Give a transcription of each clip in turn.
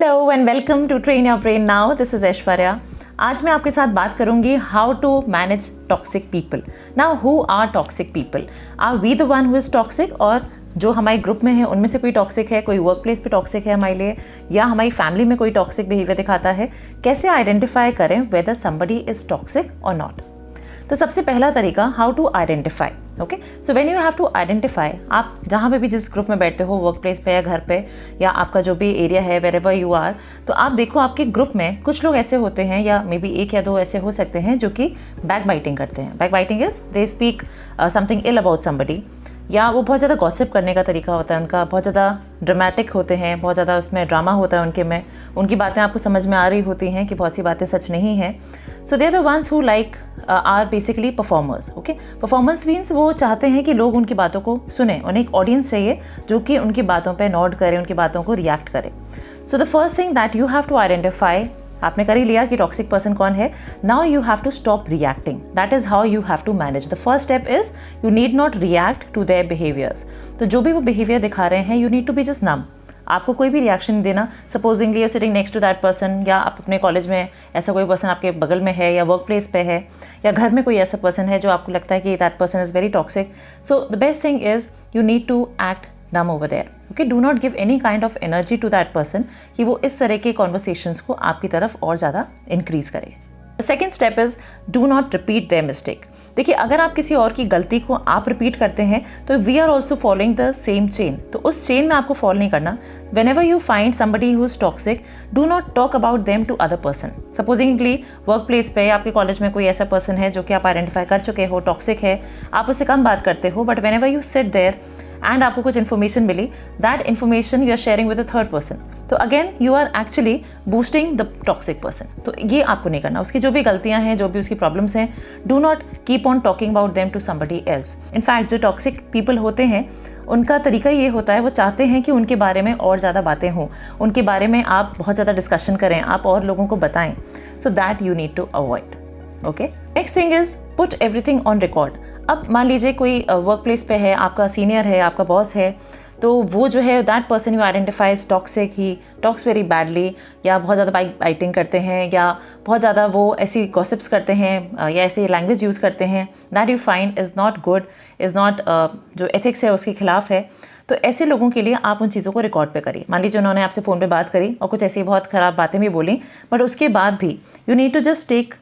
Hello and welcome to train your brain now. This is Aishwarya. आज मैं आपके साथ बात करूंगी how to manage toxic people. Now who are toxic people? Are we the one who is toxic, और जो हमारे ग्रुप में है उनमें से कोई टॉक्सिक है, कोई वर्क प्लेस पे टॉक्सिक है हमारे लिए, या हमारी फैमिली में कोई टॉक्सिक बिहेवियर दिखाता है? कैसे आइडेंटिफाई करें वेदर समबडी इज़ टॉक्सिक और नॉट? तो सबसे पहला तरीका, how to identify. Okay, so when you have to identify, आप जहाँ पे भी जिस ग्रुप में बैठते हो, वर्क प्लेस पे या घर पे या आपका जो भी एरिया है, वेर एवर यू आर, तो आप देखो आपके ग्रुप में कुछ लोग ऐसे होते हैं, या मे बी एक या दो ऐसे हो सकते हैं जो कि बैक बाइटिंग करते हैं। Backbiting is they speak something ill about somebody, या वो बहुत ज़्यादा गॉसिप करने का तरीका होता है उनका, बहुत ज़्यादा ड्रामेटिक होते हैं, बहुत ज़्यादा उसमें ड्रामा होता है उनके में, उनकी बातें आपको समझ में आ रही होती हैं कि बहुत सी बातें सच नहीं हैं। So they are the ones who like are basically performers. Okay, performance means वो चाहते हैं कि लोग उनकी बातों को सुने, उन्हें एक ऑडियंस चाहिए जो कि उनकी बातों पे नोट करे, उनकी बातों को रिएक्ट करे। So the first thing that you have to identify, आपने कर ही लिया कि टॉक्सिक पर्सन कौन है। Now you have to stop reacting. That is how you have to manage. The first step is you need not react to their behaviours. तो जो भी वो बिहेवियर दिखा रहे हैं, you need to be just numb. आपको कोई भी रिएक्शन नहीं देना। Supposingly you sitting next to that person, या आप अपने कॉलेज में ऐसा कोई पर्सन आपके बगल में है, या वर्क प्लेस पे है, या घर में कोई ऐसा पर्सन है जो आपको लगता है कि that person is very toxic. So the best thing is you need to act numb over there. Okay, do not give any kind of energy to that person कि वो इस तरह के conversations को आपकी तरफ और ज़्यादा increase करे। The second step is do not repeat their mistake. देखिए, अगर आप किसी और की गलती को आप रिपीट करते हैं तो we are also following the same chain. तो उस चेन में आपको फॉलो नहीं करना। Whenever you find somebody who is toxic, do not talk about them to other person. Supposingly workplace पे आपके कॉलेज में कोई ऐसा पर्सन है जो कि आप आइडेंटिफाई कर चुके हो टॉक्सिक है, आप उससे कम बात करते हो, but whenever you sit there and आपको कुछ इन्फॉर्मेशन मिली, that information you are sharing with a third person, तो again you are actually boosting the toxic person. तो ये आपको नहीं करना। उसकी जो भी गलतियां हैं, जो भी उसकी प्रॉब्लम्स हैं, do not keep on talking about them to somebody else. In fact जो टॉक्सिक पीपल होते हैं उनका तरीका ये होता है, वो चाहते हैं कि उनके बारे में और ज़्यादा बातें हों, उनके बारे में आप बहुत ज़्यादा डिस्कशन करें, आप और लोगों को बताएं। So that you need to avoid. Okay, next thing is put everything on record. अब मान लीजिए कोई वर्क प्लेस पे है, आपका सीनियर है, आपका बॉस है, तो वो जो है that person you identifies toxic, he talks very badly, या बहुत ज़्यादा बाइटिंग करते हैं, या बहुत ज़्यादा वो ऐसी गॉसिप्स करते हैं, या ऐसी लैंग्वेज यूज़ करते हैं that you find is not good, is not जो एथिक्स है उसके खिलाफ है। तो ऐसे लोगों के लिए आप उन चीज़ों को रिकॉर्ड पे करिए। मान लीजिए उन्होंने आपसे फ़ोन पे बात करी और कुछ ऐसी बहुत ख़राब बातें भी बोली, बट उसके बाद भी you need to just take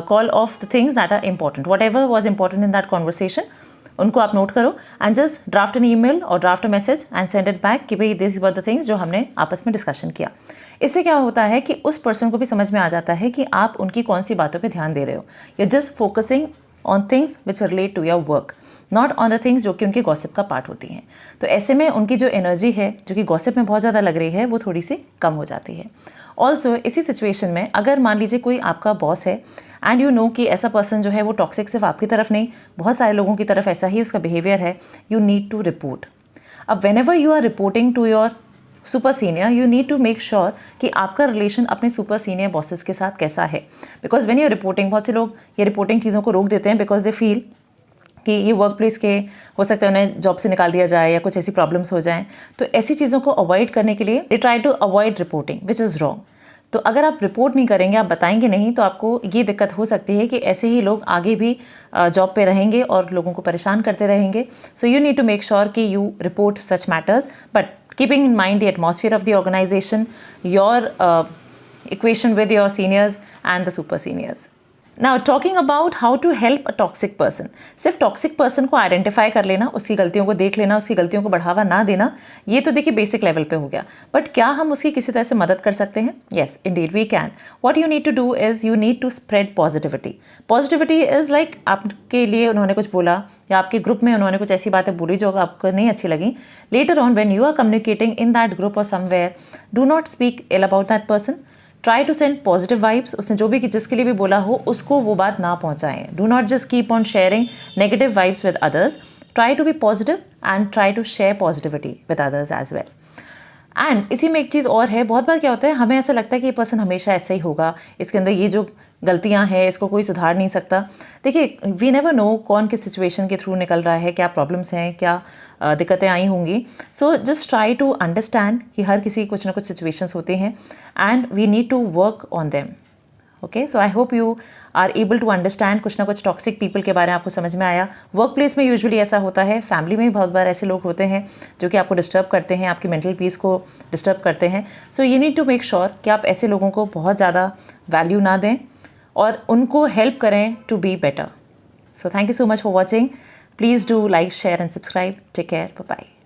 call of the things that are important, whatever was important in that conversation, उनको आप नोट करो and just draft an email और draft a message and send it back कि भाई this were the things जो हमने आपस में डिस्कशन किया। इससे क्या होता है कि उस पर्सन को भी समझ में आ जाता है कि आप उनकी कौन सी बातों पे ध्यान दे रहे हो। You just focusing on things which relate to your work, not on the things जो कि उनके गॉसिप का पार्ट होती हैं। तो ऐसे में उनकी जो एनर्जी है जो कि गॉसिप में बहुत ज़्यादा लग रही है, वो थोड़ी सी कम हो जाती है। ऑल्सो इसी सिचुएशन में अगर मान लीजिए कोई आपका बॉस है एंड यू नो कि ऐसा पर्सन जो है वो टॉक्सिक सिर्फ आपकी तरफ नहीं, बहुत सारे लोगों की तरफ ऐसा ही उसका बिहेवियर है, यू नीड टू रिपोर्ट। अब whenever you are reporting to your super senior, you need to make sure कि आपका रिलेशन अपने सुपर सीनियर बॉसेस के साथ कैसा है। Because when you are reporting, बहुत से लोग ये रिपोर्टिंग चीज़ों को रोक देते हैं बिकॉज दे फील कि ये वर्क प्लेस के हो सकता है उन्हें जॉब से निकाल दिया जाए या कुछ ऐसी प्रॉब्लम्स हो जाएं। तो ऐसी चीज़ों को अवॉइड करने के लिए they try to avoid reporting, which is wrong. तो अगर आप रिपोर्ट नहीं करेंगे, आप बताएंगे नहीं, तो आपको ये दिक्कत हो सकती है कि ऐसे ही लोग आगे भी जॉब पे रहेंगे और लोगों को परेशान करते रहेंगे। So you need to make sure कि you report such matters, but keeping in mind the atmosphere of the organisation, your equation with your seniors and the super seniors. Now talking about how to help a toxic person. सिर्फ toxic person को identify कर लेना, उसकी गलतियों को देख लेना, उसकी गलतियों को बढ़ावा ना देना, ये तो देखिए बेसिक लेवल पे हो गया। बट क्या हम उसकी किसी तरह से मदद कर सकते हैं? Yes, indeed we can. What you need to do is you need to spread positivity. Positivity is like आपके लिए उन्होंने कुछ बोला, या आपके ग्रुप में उन्होंने कुछ ऐसी बातें बोली जो आपको नहीं अच्छी लगी। Later on when you are communicating in that group और somewhere, do not speak ill about that person. Try to send positive vibes. उसने जो भी जिसके लिए भी बोला हो उसको वो बात ना पहुंचाएं। Do not just keep on sharing negative vibes with others. Try to be positive and try to share positivity with others as well. And इसी में एक चीज़ और है, बहुत बार क्या होता है, हमें ऐसा लगता है कि ये पर्सन हमेशा ऐसा ही होगा, इसके अंदर ये जो गलतियां हैं इसको कोई सुधार नहीं सकता। देखिए, वी नेवर नो कौन किस सिचुएशन के थ्रू निकल रहा है, क्या प्रॉब्लम्स हैं, क्या दिक्कतें आई होंगी. So just try to understand कि हर किसी कुछ ना कुछ सिचुएशंस होते हैं and we need to work on them. Okay, so I hope you are able to understand. कुछ ना कुछ टॉक्सिक पीपल के बारे में आपको समझ में आया. वर्क प्लेस में यूजुअली ऐसा होता है, फैमिली में भी बहुत बार ऐसे लोग होते हैं जो कि आपको डिस्टर्ब करते हैं, आपकी मेंटल पीस को डिस्टर्ब करते हैं. So you need to make sure कि आप ऐसे लोगों को बहुत ज़्यादा वैल्यू ना दें और उनको हेल्प करें to be better. So thank you so much for watching. Please do like, share and subscribe. Take care. Bye bye.